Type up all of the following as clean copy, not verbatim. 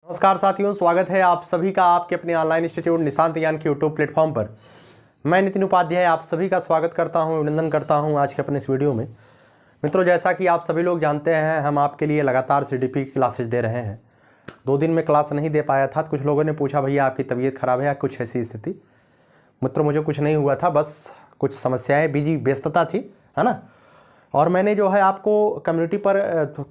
नमस्कार साथियों, स्वागत है आप सभी का आपके अपने ऑनलाइन इंस्टीट्यूट निशांत ज्ञान के यूट्यूब प्लेटफॉर्म पर। मैं नितिन उपाध्याय आप सभी का स्वागत करता हूं, अभिनंदन करता हूं आज के अपने इस वीडियो में। मित्रों, जैसा कि आप सभी लोग जानते हैं, हम आपके लिए लगातार सीडीपी की क्लासेस दे रहे हैं। 2 दिन में क्लास नहीं दे पाया था तो कुछ लोगों ने पूछा भैया आपकी तबीयत खराब है या कुछ ऐसी स्थिति। मित्रों, मुझे कुछ नहीं हुआ था, बस कुछ समस्याएँ, बिजी व्यस्तता थी, है ना। और मैंने जो है आपको कम्युनिटी पर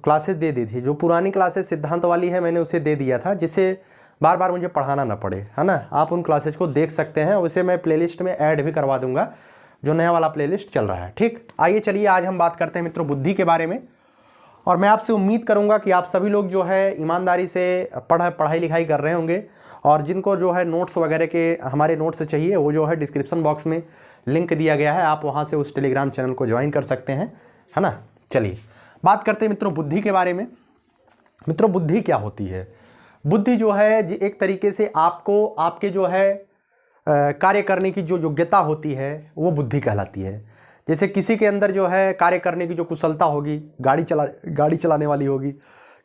क्लासेस दे दी थी। जो पुरानी क्लासेस सिद्धांत वाली है मैंने उसे दे दिया था, जिससे बार बार मुझे पढ़ाना ना पड़े, है ना। आप उन क्लासेस को देख सकते हैं, उसे मैं प्लेलिस्ट में ऐड भी करवा दूंगा, जो नया वाला प्लेलिस्ट चल रहा है। ठीक, आइए चलिए आज हम बात करते हैं मित्रों बुद्धि के बारे में। और मैं आपसे उम्मीद करूँगा कि आप सभी लोग जो है ईमानदारी से पढ़ाई लिखाई कर रहे होंगे। और जिनको जो है नोट्स वगैरह के हमारे नोट्स चाहिए, वो जो है डिस्क्रिप्शन बॉक्स में लिंक दिया गया है, आप वहाँ से उस टेलीग्राम चैनल को ज्वाइन कर सकते हैं, है ना। चलिए बात करते हैं मित्रों बुद्धि के बारे में। मित्रों, बुद्धि क्या होती है? बुद्धि जो है एक तरीके से आपको आपके जो है कार्य करने की जो योग्यता होती है वो बुद्धि कहलाती है। जैसे किसी के अंदर जो है कार्य करने की जो कुशलता होगी, गाड़ी चलाने वाली होगी,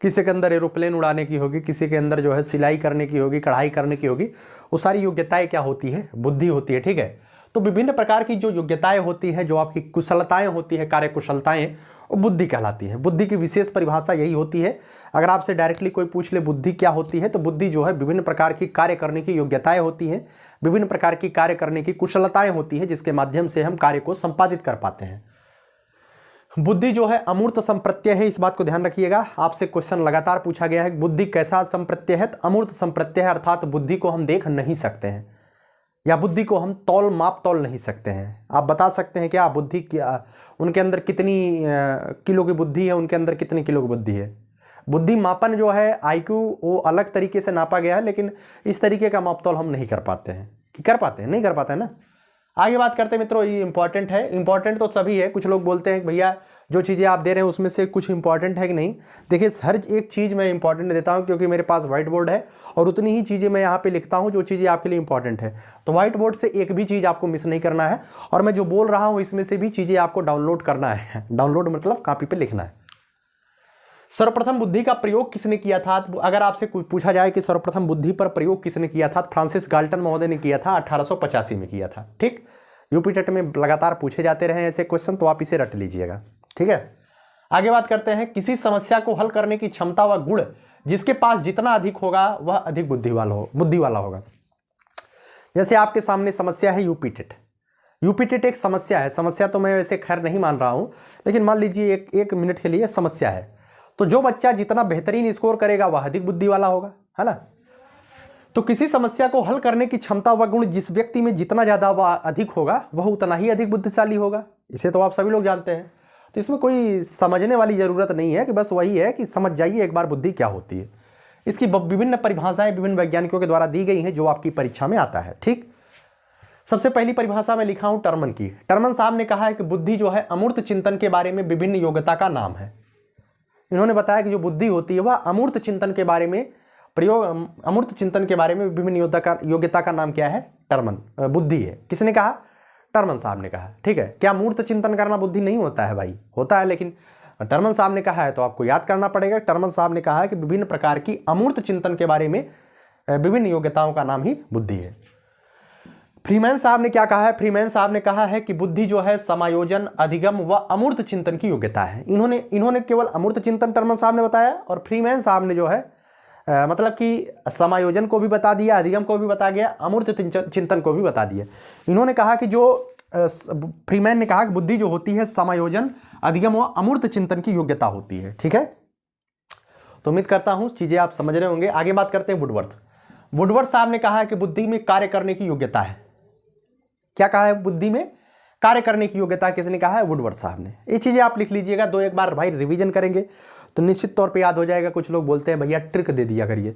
किसी के अंदर एरोप्लेन उड़ाने की होगी, किसी के अंदर जो है सिलाई करने की होगी, कढ़ाई करने की होगी, वो सारी योग्यताएं क्या होती है? बुद्धि होती है। ठीक है, तो विभिन्न प्रकार की जो योग्यताएं होती हैं, जो आपकी कुशलताएं होती है, कार्य कुशलताएं, वो बुद्धि कहलाती है। बुद्धि की विशेष परिभाषा यही होती है। अगर आपसे डायरेक्टली कोई पूछ ले बुद्धि क्या होती है, तो बुद्धि जो है विभिन्न प्रकार की कार्य करने की योग्यताएं होती हैं, विभिन्न प्रकार की कार्य करने की कुशलताएं होती हैं, जिसके माध्यम से हम कार्य को संपादित कर पाते हैं। बुद्धि जो है अमूर्त संप्रत्यय है, इस बात को ध्यान रखिएगा। आपसे क्वेश्चन लगातार पूछा गया है बुद्धि कैसा संप्रत्यय है? तो अमूर्त संप्रत्यय है, अर्थात बुद्धि को हम देख नहीं सकते हैं या बुद्धि को हम तौल नहीं सकते हैं। आप बता सकते हैं क्या बुद्धि क्या, उनके अंदर कितनी किलो की बुद्धि है, उनके अंदर कितनी किलो की बुद्धि है? बुद्धि मापन जो है आईक्यू, वो अलग तरीके से नापा गया है, लेकिन इस तरीके का मापतौल हम नहीं कर पाते हैं। कर पाते हैं? नहीं कर पाते हैं ना। आगे बात करते हैं मित्रों, ये इंपॉर्टेंट है। इंपॉर्टेंट तो सभी है। कुछ लोग बोलते हैं भैया जो चीज़ें आप दे रहे हैं उसमें से कुछ इंपॉर्टेंट है कि नहीं। देखिए, हर एक चीज़ मैं इंपॉर्टेंट देता हूं, क्योंकि मेरे पास व्हाइट बोर्ड है और उतनी ही चीज़ें मैं यहाँ पे लिखता हूं जो चीज़ें आपके लिए इंपॉर्टेंट है। तो व्हाइट बोर्ड से एक भी चीज़ आपको मिस नहीं करना है, और मैं जो बोल रहा हूँ इसमें से भी चीज़ें आपको डाउनलोड करना है। डाउनलोड मतलब कॉपी पर लिखना है। सर्वप्रथम बुद्धि का प्रयोग किसने किया था? अगर आपसे पूछा जाए कि सर्वप्रथम बुद्धि पर प्रयोग किसने किया था, फ्रांसिस गाल्टन महोदय ने किया था, 1885 में किया था। ठीक, यूपी टेट में लगातार पूछे जाते रहे ऐसे क्वेश्चन, तो आप इसे रट लीजिएगा। ठीक है, आगे बात करते हैं। किसी समस्या को हल करने की क्षमता व गुण जिसके पास जितना अधिक होगा वह अधिक बुद्धि वाला होगा। जैसे आपके सामने समस्या है यूपी टेट एक समस्या है। समस्या तो मैं वैसे खैर नहीं मान रहा हूं, लेकिन मान लीजिए एक मिनट के लिए समस्या है। तो जो बच्चा जितना बेहतरीन स्कोर करेगा वह अधिक बुद्धि वाला होगा, है ना। तो किसी समस्या को हल करने की क्षमता व गुण जिस व्यक्ति में जितना ज्यादा व अधिक होगा वह उतना ही अधिक बुद्धिशाली होगा। इसे तो आप सभी लोग जानते हैं। तो इसमें कोई समझने वाली जरूरत नहीं है, कि बस वही है कि समझ जाइए एक बार बुद्धि क्या होती है। इसकी विभिन्न परिभाषाएं विभिन्न वैज्ञानिकों के द्वारा दी गई हैं, जो आपकी परीक्षा में आता है। ठीक, सबसे पहली परिभाषा में लिखा हूं टर्मन की। टर्मन साहब ने कहा है कि बुद्धि जो है अमूर्त चिंतन के बारे में विभिन्न योग्यता का नाम है। इन्होंने बताया कि जो बुद्धि होती है वह अमूर्त चिंतन के बारे में अमूर्त चिंतन के बारे में विभिन्न योग्यता का नाम क्या है? टर्मन बुद्धि है। किसने कहा? टर्मन साहब ने कहा। ठीक है, क्या मूर्त चिंतन करना बुद्धि नहीं होता है? भाई होता है, लेकिन टर्मन साहब ने कहा है तो आपको याद करना पड़ेगा। टर्मन साहब ने कहा है कि विभिन्न प्रकार की अमूर्त चिंतन के बारे में विभिन्न योग्यताओं का नाम ही बुद्धि है। फ्रीमैन साहब ने क्या कहा है? फ्रीमैन साहब ने कहा है कि बुद्धि जो है समायोजन, अधिगम व अमूर्त चिंतन की योग्यता है। इन्होंने केवल अमूर्त चिंतन टर्मन साहब ने बताया, और फ्रीमैन साहब ने जो है मतलब कि समायोजन को भी बता दिया, अधिगम को भी बता गया, अमूर्त चिंतन को भी बता दिया। इन्होंने कहा कि जो फ्रीमैन ने कहा कि बुद्धि जो होती है समायोजन, अधिगम व अमूर्त चिंतन की योग्यता होती है। ठीक है, तो उम्मीद करता हूं चीजें आप समझ रहे होंगे। आगे बात करते हैं वुडवर्थ साहब ने कहा है कि बुद्धि में कार्य करने की योग्यता है। क्या कहा है? बुद्धि में कार्य करने की योग्यता किसने कहा है? वुडवर्थ साहब ने। ये चीजें आप लिख लीजिएगा, 2-1 बार भाई रिवीजन करेंगे तो निश्चित तौर पे याद हो जाएगा। कुछ लोग बोलते हैं भैया ट्रिक दे दिया करिए।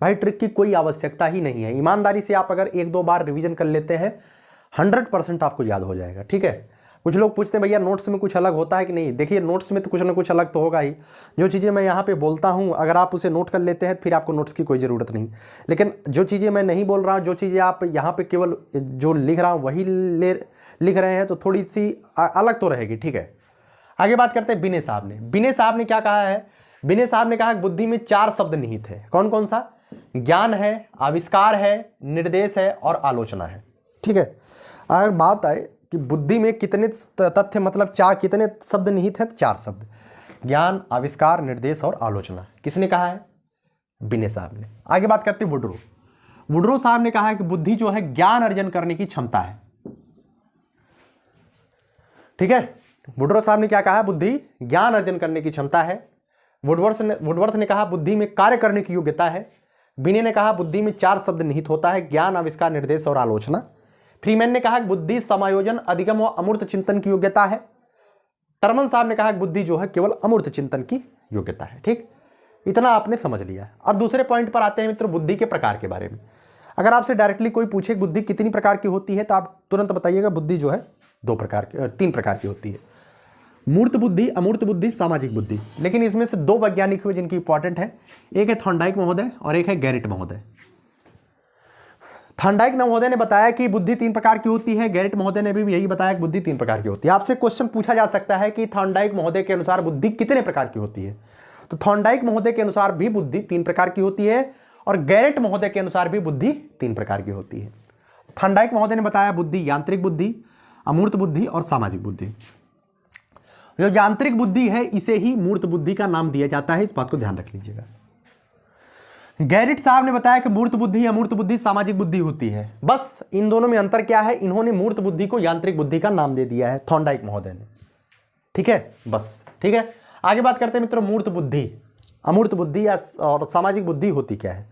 भाई ट्रिक की कोई आवश्यकता ही नहीं है। ईमानदारी से आप अगर 1-2 बार रिवीजन कर लेते हैं 100% आपको याद हो जाएगा। ठीक है, कुछ लोग पूछते हैं भैया नोट्स में कुछ अलग होता है कि नहीं। देखिए, नोट्स में तो कुछ ना कुछ अलग तो होगा ही। जो चीज़ें मैं यहाँ पे बोलता हूँ अगर आप उसे नोट कर लेते हैं फिर आपको नोट्स की कोई ज़रूरत नहीं। लेकिन जो चीज़ें मैं नहीं बोल रहा हूँ, जो चीज़ें आप यहाँ पे केवल जो लिख रहा हूँ वही लिख रहे हैं, तो थोड़ी सी अलग तो रहेगी। ठीक है, आगे बात करते हैं बिने साहब ने। बिने साहब ने क्या कहा है? बिने साहब ने कहा बुद्धि में 4 शब्द निहित है। कौन कौन सा? ज्ञान है, आविष्कार है, निर्देश है और आलोचना है। ठीक है, अगर बात आए कि बुद्धि में कितने तथ्य मतलब चार कितने शब्द निहित हैं, तो 4 शब्द, ज्ञान, आविष्कार, निर्देश और आलोचना। किसने कहा है? बिने साहब ने। आगे बात करते हैं वुडरो। वुडरो साहब ने कहा है कि बुद्धि जो है ज्ञान अर्जन करने की क्षमता है। ठीक है, वुडरो साहब ने क्या कहा? बुद्धि ज्ञान अर्जन करने की क्षमता है। वुडवर्थ ने कहा बुद्धि में कार्य करने की योग्यता है। बिने ने कहा बुद्धि में 4 शब्द निहित होता है, ज्ञान, आविष्कार, निर्देश और आलोचना। फ्रीमैन ने कहा बुद्धि समायोजन, अधिगम और अमूर्त चिंतन की योग्यता है। टर्मन साहब ने कहा बुद्धि जो है केवल अमूर्त चिंतन की योग्यता है। ठीक, इतना आपने समझ लिया। अब दूसरे पॉइंट पर आते हैं मित्रों, बुद्धि के प्रकार के बारे में। अगर आपसे डायरेक्टली कोई पूछे बुद्धि कितनी प्रकार की होती है, तो आप तुरंत बताइएगा बुद्धि जो है 3 प्रकार की होती है, मूर्त बुद्धि, अमूर्त बुद्धि, सामाजिक बुद्धि। लेकिन इसमें से 2 वैज्ञानिक हुए जिनकी इंपॉर्टेंट है, एक है थॉर्नडाइक महोदय और एक है गैरेट महोदय। थॉर्नडाइक महोदय ने बताया कि बुद्धि 3 प्रकार की होती है, गैरेट महोदय ने भी यही बताया कि बुद्धि 3 प्रकार की होती है। आपसे क्वेश्चन पूछा जा सकता है कि थॉर्नडाइक महोदय के अनुसार बुद्धि कितने प्रकार की होती है, तो थॉर्नडाइक महोदय के अनुसार भी बुद्धि 3 प्रकार की होती है और गैरेट महोदय के अनुसार भी बुद्धि 3 प्रकार की होती है। थॉर्नडाइक महोदय ने बताया बुद्धि यांत्रिक बुद्धि, अमूर्त बुद्धि और सामाजिक बुद्धि। जो यांत्रिक बुद्धि है इसे ही मूर्त बुद्धि का नाम दिया जाता है, इस बात को ध्यान रख लीजिएगा। गैरेट साहब ने बताया कि मूर्त बुद्धि, अमूर्त बुद्धि, सामाजिक बुद्धि होती है। बस इन दोनों में अंतर क्या है, इन्होंने मूर्त बुद्धि को यांत्रिक बुद्धि का नाम दे दिया है, थॉर्नडाइक महोदय ने। ठीक है, बस ठीक है। आगे बात करते हैं मित्रों मूर्त बुद्धि, अमूर्त बुद्धि और सामाजिक बुद्धि होती क्या है।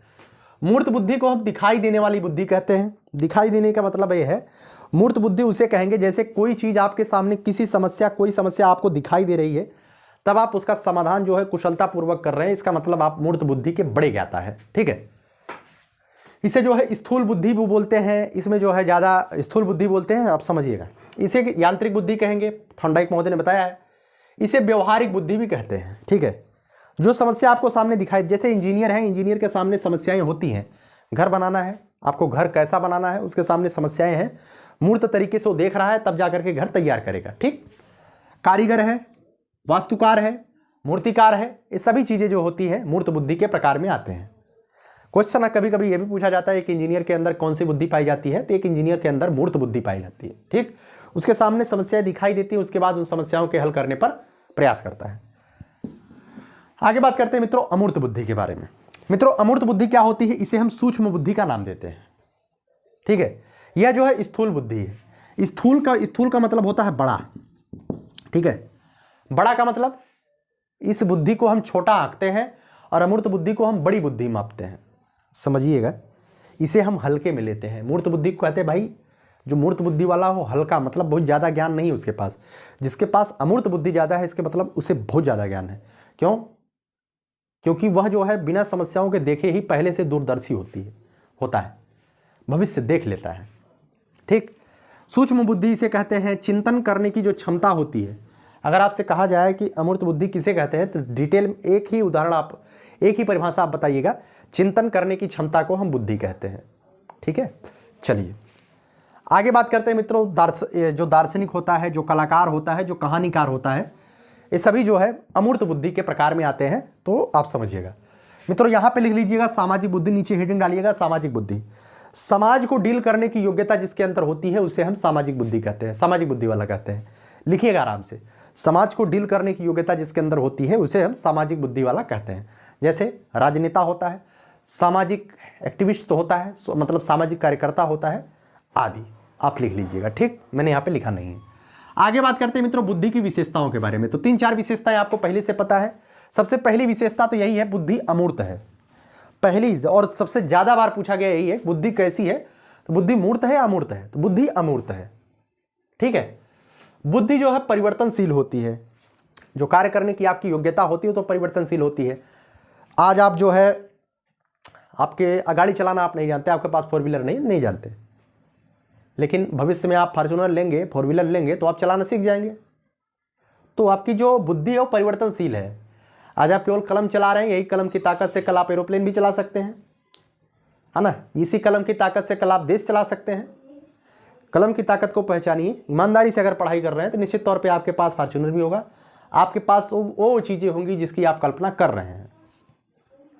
मूर्त बुद्धि को हम दिखाई देने वाली बुद्धि कहते हैं। दिखाई देने का मतलब यह है, मूर्त बुद्धि उसे कहेंगे जैसे कोई चीज आपके सामने कोई समस्या आपको दिखाई दे रही है, तब आप उसका समाधान जो है कुशलता पूर्वक कर रहे हैं, इसका मतलब आप मूर्त बुद्धि के बड़े ज्ञाता है। ठीक है, इसे जो है स्थूल बुद्धि भी बोलते हैं, इसमें जो है ज्यादा स्थूल बुद्धि बोलते हैं, आप समझिएगा। इसे यांत्रिक बुद्धि कहेंगे, थॉर्नडाइक महोदय ने बताया है। इसे व्यवहारिक बुद्धि भी कहते हैं। ठीक है, जो समस्या आपको सामने दिखाई, जैसे इंजीनियर है, इंजीनियर के सामने समस्याएं होती हैं, घर बनाना है, आपको घर कैसा बनाना है उसके सामने समस्याएं हैं, मूर्त तरीके से वो देख रहा है, तब जाकर के घर तैयार करेगा। ठीक, कारीगर है, वास्तुकार है, मूर्तिकार है, ये सभी चीजें जो होती है मूर्त बुद्धि के प्रकार में आते हैं। क्वेश्चन कभी कभी यह भी पूछा जाता है कि इंजीनियर के अंदर कौन सी बुद्धि पाई जाती है, तो एक इंजीनियर के अंदर मूर्त बुद्धि पाई जाती है। ठीक, उसके सामने समस्याएं दिखाई देती है, उसके बाद उन समस्याओं के हल करने पर प्रयास करता है। आगे बात करते हैं मित्रों अमूर्त बुद्धि के बारे में। मित्रों अमूर्त बुद्धि क्या होती है, इसे हम सूक्ष्म बुद्धि का नाम देते हैं। ठीक है, यह जो है स्थूल बुद्धि है। स्थूल का मतलब होता है बड़ा। ठीक है, बड़ा का मतलब इस बुद्धि को हम छोटा आंकते हैं और अमूर्त बुद्धि को हम बड़ी बुद्धि मापते हैं, समझिएगा। इसे हम हल्के में लेते हैं। मूर्त बुद्धि को कहते हैं भाई जो मूर्त बुद्धि वाला हो हल्का, मतलब बहुत ज़्यादा ज्ञान नहीं उसके पास। जिसके पास अमूर्त बुद्धि ज़्यादा है, इसके मतलब उसे बहुत ज़्यादा ज्ञान है। क्यों? क्योंकि वह जो है बिना समस्याओं के देखे ही पहले से दूरदर्शी होता है, भविष्य देख लेता है। ठीक, सूक्ष्म बुद्धि इसे कहते हैं, चिंतन करने की जो क्षमता होती है। अगर आपसे कहा जाए कि अमूर्त बुद्धि किसे कहते हैं, तो डिटेल में एक ही उदाहरण एक ही परिभाषा आप बताइएगा। चिंतन करने की क्षमता को हम बुद्धि कहते हैं। ठीक है, चलिए आगे बात करते हैं मित्रों। जो दार्शनिक होता है, जो कलाकार होता है, जो कहानीकार होता है, ये सभी जो है अमूर्त बुद्धि के प्रकार में आते हैं। तो आप समझिएगा मित्रों, यहाँ पे लिख लीजिएगा सामाजिक बुद्धि, नीचे हेडिंग डालिएगा सामाजिक बुद्धि। समाज को डील करने की योग्यता जिसके अंदर होती है उसे हम सामाजिक बुद्धि कहते हैं, सामाजिक बुद्धि वाला कहते हैं। लिखिएगा आराम से, समाज को डील करने की योग्यता जिसके अंदर होती है उसे हम सामाजिक बुद्धि वाला कहते हैं। जैसे राजनेता होता है, सामाजिक एक्टिविस्ट होता है, मतलब सामाजिक कार्यकर्ता होता है आदि। आप लिख लीजिएगा। ठीक, मैंने यहाँ पे लिखा नहीं है। आगे बात करते हैं मित्रों बुद्धि की विशेषताओं के बारे में। तो 3-4 विशेषताएं आपको पहले से पता है। सबसे पहली विशेषता तो यही है, बुद्धि अमूर्त है। पहली और सबसे ज्यादा बार पूछा गया यही है, बुद्धि कैसी है, तो बुद्धि मूर्त है या अमूर्त है, तो बुद्धि अमूर्त है। ठीक है, बुद्धि जो है परिवर्तनशील होती है। जो कार्य करने की आपकी योग्यता होती है तो परिवर्तनशील होती है। आज आप जो है आपके गाड़ी चलाना आप नहीं जानते, आपके पास 4 व्हीलर नहीं जानते, लेकिन भविष्य में आप फॉर्च्यूनर लेंगे, 4 व्हीलर लेंगे तो आप चलाना सीख जाएंगे। तो आपकी जो बुद्धि है वो परिवर्तनशील है। आज आप केवल कलम चला रहे हैं, यही कलम की ताकत से कल आप एरोप्लेन भी चला सकते हैं, है ना। इसी कलम की ताकत से कल आप देश चला सकते हैं। कलम की ताकत को पहचानिए। ईमानदारी से अगर पढ़ाई कर रहे हैं तो निश्चित तौर पे आपके पास फॉर्च्यूनर भी होगा, आपके पास वो चीज़ें होंगी जिसकी आप कल्पना कर रहे हैं।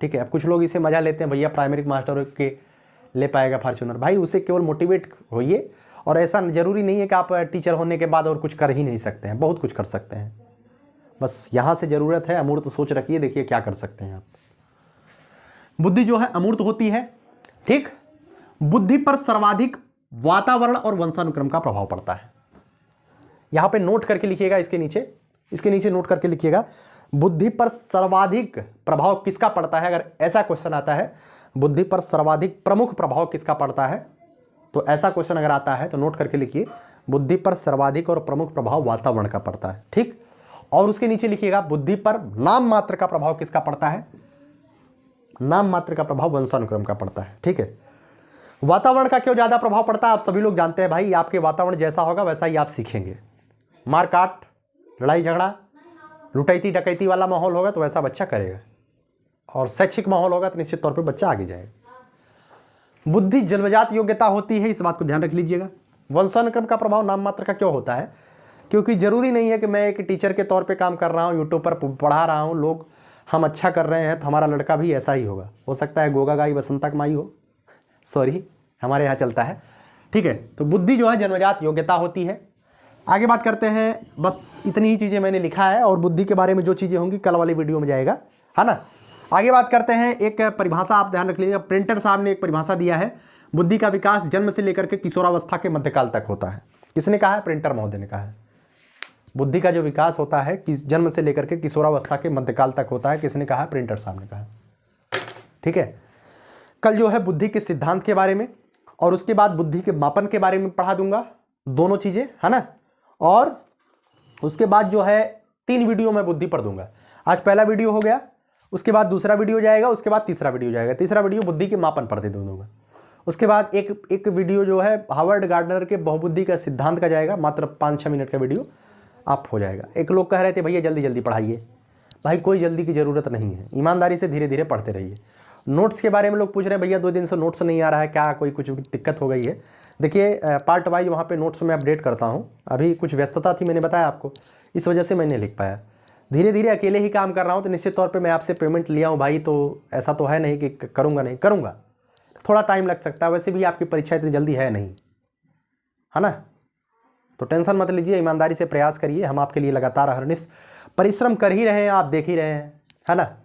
ठीक है। अब कुछ लोग इसे मजा लेते हैं, भैया प्राइमरी मास्टर के ले पाएगा फॉर्च्यूनर। भाई उसे केवल मोटिवेट होइए, और ऐसा ज़रूरी नहीं है कि आप टीचर होने के बाद और कुछ कर ही नहीं सकते हैं, बहुत कुछ कर सकते हैं। बस यहाँ से ज़रूरत है अमूर्त सोच रखिए, देखिए क्या कर सकते हैं आप। बुद्धि जो है अमूर्त होती है, ठीक। बुद्धि पर सर्वाधिक वातावरण और वंशानुक्रम का प्रभाव पड़ता है। यहां पे नोट करके लिखिएगा, इसके नीचे नोट करके लिखिएगा, बुद्धि पर सर्वाधिक प्रभाव किसका पड़ता है। अगर ऐसा क्वेश्चन आता है, बुद्धि पर सर्वाधिक प्रमुख प्रभाव किसका पड़ता है, तो ऐसा क्वेश्चन अगर आता है तो नोट करके लिखिए, बुद्धि पर सर्वाधिक और प्रमुख प्रभाव वातावरण का पड़ता है, ठीक। और उसके नीचे लिखिएगा, बुद्धि पर नाम मात्र का प्रभाव किसका पड़ता है, नाम मात्र का प्रभाव वंशानुक्रम का पड़ता है, ठीक है। वातावरण का क्यों ज्यादा प्रभाव पड़ता है, आप सभी लोग जानते हैं भाई, आपके वातावरण जैसा होगा वैसा ही आप सीखेंगे। मार काट, लड़ाई झगड़ा, लुटैती डकैती वाला माहौल होगा तो वैसा बच्चा करेगा, और शैक्षिक माहौल होगा तो निश्चित तौर पे बच्चा आगे जाएगा। बुद्धि जन्मजात योग्यता होती है, इस बात को ध्यान रख लीजिएगा। वंशानुक्रम का प्रभाव नाम मात्र का क्यों होता है, क्योंकि जरूरी नहीं है कि मैं एक टीचर के तौर पे काम कर रहा हूँ, यूट्यूब पर पढ़ा रहा हूँ, लोग हम अच्छा कर रहे हैं तो हमारा लड़का भी ऐसा ही होगा। हो सकता है गोगा गाई बसंता कमाई हो, सॉरी हमारे यहाँ चलता है, ठीक है। तो बुद्धि जो है जन्मजात योग्यता होती है। आगे बात करते हैं, बस इतनी ही चीज़ें मैंने लिखा है, और बुद्धि के बारे में जो चीज़ें होंगी कल वाली वीडियो में जाएगा, है ना। आगे बात करते हैं, एक परिभाषा आप ध्यान रख लीजिएगा, प्रिंटर साहब ने एक परिभाषा दिया है, बुद्धि का विकास जन्म से लेकर के किशोरावस्था के मध्यकाल तक होता है। किसने कहा है, प्रिंटर महोदय ने कहा है। बुद्धि का जो विकास होता है किस जन्म से लेकर के किशोरावस्था के मध्यकाल तक होता है, किसने कहा, प्रिंटर साहब ने कहा, ठीक है। कल जो है बुद्धि के सिद्धांत के बारे में, और उसके बाद बुद्धि के मापन के बारे में पढ़ा दूंगा, दोनों चीजें, है ना। और उसके बाद जो है 3 वीडियो मैं बुद्धि पर दूंगा। आज पहला वीडियो हो गया, उसके बाद दूसरा वीडियो जाएगा, उसके बाद तीसरा वीडियो जाएगा, तीसरा वीडियो बुद्धि के मापन पर दे दूंगा। उसके बाद एक वीडियो जो है हार्वर्ड गार्डनर के बहुबुद्धि का सिद्धांत का जाएगा, मात्र 5-6 मिनट का वीडियो आप हो जाएगा। एक लोग कह रहे थे भैया जल्दी जल्दी पढ़ाइए, भाई कोई जल्दी की ज़रूरत नहीं है, ईमानदारी से धीरे धीरे पढ़ते रहिए। नोट्स के बारे में लोग पूछ रहे हैं, भैया 2 दिन से नोट्स नहीं आ रहा है, क्या कोई कुछ दिक्कत हो गई है। देखिए पार्ट वाइज वहाँ पे नोट्स में अपडेट करता हूँ, अभी कुछ व्यस्तता थी, मैंने बताया आपको, इस वजह से मैं नहीं लिख पाया। धीरे धीरे अकेले ही काम कर रहा हूँ, तो निश्चित तौर पे मैं आपसे पेमेंट लिया हूँ भाई, तो ऐसा तो है नहीं कि करूँगा नहीं, करूँगा, थोड़ा टाइम लग सकता है, वैसे भी आपकी परीक्षा इतनी जल्दी है नहीं, है ना। तो टेंशन मत लीजिए, ईमानदारी से प्रयास करिए, हम आपके लिए लगातार अहरनिश परिश्रम कर ही रहे हैं, आप देख ही रहे हैं, है ना।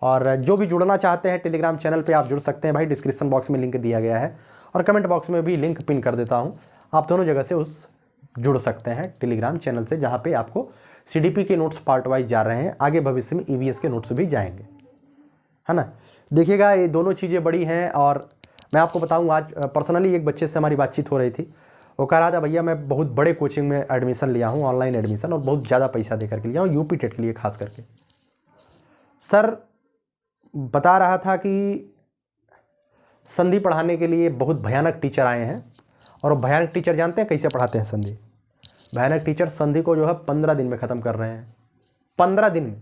और जो भी जुड़ना चाहते हैं टेलीग्राम चैनल पे आप जुड़ सकते हैं भाई, डिस्क्रिप्शन बॉक्स में लिंक दिया गया है, और कमेंट बॉक्स में भी लिंक पिन कर देता हूँ, आप दोनों जगह से जुड़ सकते हैं टेलीग्राम चैनल से, जहाँ पे आपको CDP के नोट्स पार्ट वाइज जा रहे हैं, आगे भविष्य में EVS के नोट्स भी जाएंगे, है ना। देखिएगा ये दोनों चीज़ें बड़ी हैं। और मैं आपको बताऊँ, आज पर्सनली एक बच्चे से हमारी बातचीत हो रही थी, वो कह रहा था भैया मैं बहुत बड़े कोचिंग में एडमिशन लिया हूँ, ऑनलाइन एडमिशन, और बहुत ज़्यादा पैसा दे करके लिया हूँ, UP टेट के लिए खास करके। सर बता रहा था कि संधि पढ़ाने के लिए बहुत भयानक टीचर आए हैं, और भयानक टीचर जानते हैं कैसे पढ़ाते हैं संधि। भयानक टीचर संधि को जो है 15 दिन में ख़त्म कर रहे हैं, 15 दिन में।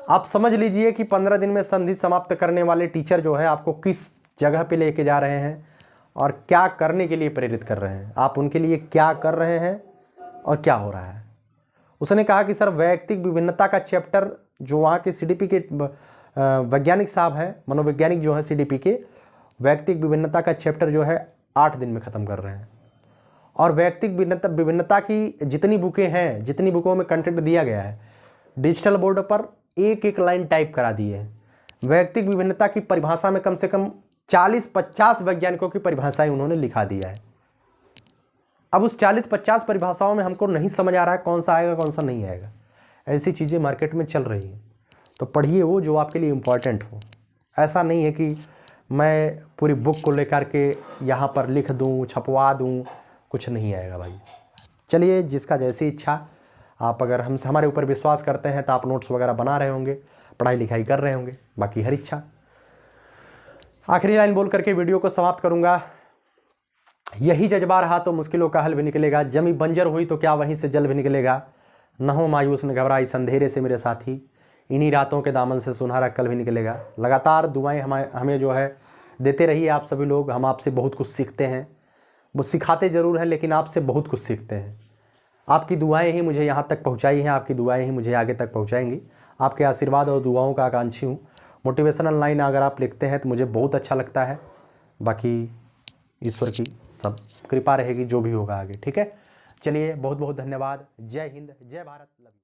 आप समझ लीजिए कि 15 दिन में संधि समाप्त करने वाले टीचर जो है आपको किस जगह पे लेके जा रहे हैं, और क्या करने के लिए प्रेरित कर रहे हैं, आप उनके लिए क्या कर रहे हैं और क्या हो रहा है। उसने कहा कि सर वैयक्तिक विभिन्नता का चैप्टर जो वहाँ के CDP के वैज्ञानिक साहब हैं, मनोवैज्ञानिक जो है CDP के, वैयक्तिक विभिन्नता का चैप्टर जो है 8 दिन में ख़त्म कर रहे हैं। और वैयक्तिक विभिन्नता की जितनी बुकें हैं, जितनी बुकों में कंटेंट दिया गया है, डिजिटल बोर्ड पर एक एक लाइन टाइप करा दी है। वैयक्तिक विभिन्नता की परिभाषा में कम से कम 40-50 वैज्ञानिकों की परिभाषाएं उन्होंने लिखा दिया है। अब उस 40-50 परिभाषाओं में हमको नहीं समझ आ रहा है कौन सा आएगा कौन सा नहीं आएगा। ऐसी चीज़ें मार्केट में चल रही हैं, तो पढ़िए वो जो आपके लिए इम्पॉर्टेंट हो। ऐसा नहीं है कि मैं पूरी बुक को लेकर के यहाँ पर लिख दूँ, छपवा दूँ, कुछ नहीं आएगा भाई। चलिए, जिसका जैसी इच्छा, आप अगर हमसे हमारे ऊपर विश्वास करते हैं तो आप नोट्स वगैरह बना रहे होंगे, पढ़ाई लिखाई कर रहे होंगे, बाकी हर इच्छा। आखिरी लाइन बोल करके वीडियो को समाप्त करूँगा। यही जज्बा रहा तो मुश्किलों का हल भी निकलेगा, जमी बंजर हुई तो क्या वहीं से जल भी निकलेगा। न हो मायूस न घबराई अंधेरे से मेरे साथी, इन्हीं रातों के दामन से सुनहरा कल भी निकलेगा। लगातार दुआएं हमें जो है देते रहिए आप सभी लोग, हम आपसे बहुत कुछ सीखते हैं। वो सिखाते ज़रूर हैं लेकिन आपसे बहुत कुछ सीखते हैं। आपकी दुआएं ही मुझे यहाँ तक पहुँचाई हैं, आपकी दुआएं ही मुझे आगे तक पहुँचाएंगी। आपके आशीर्वाद और दुआओं का आकांक्षी हूँ। मोटिवेशनल लाइन अगर आप लिखते हैं तो मुझे बहुत अच्छा लगता है। बाकी ईश्वर की सब कृपा रहेगी, जो भी होगा आगे। ठीक है, चलिए बहुत बहुत धन्यवाद। जय हिंद, जय भारत।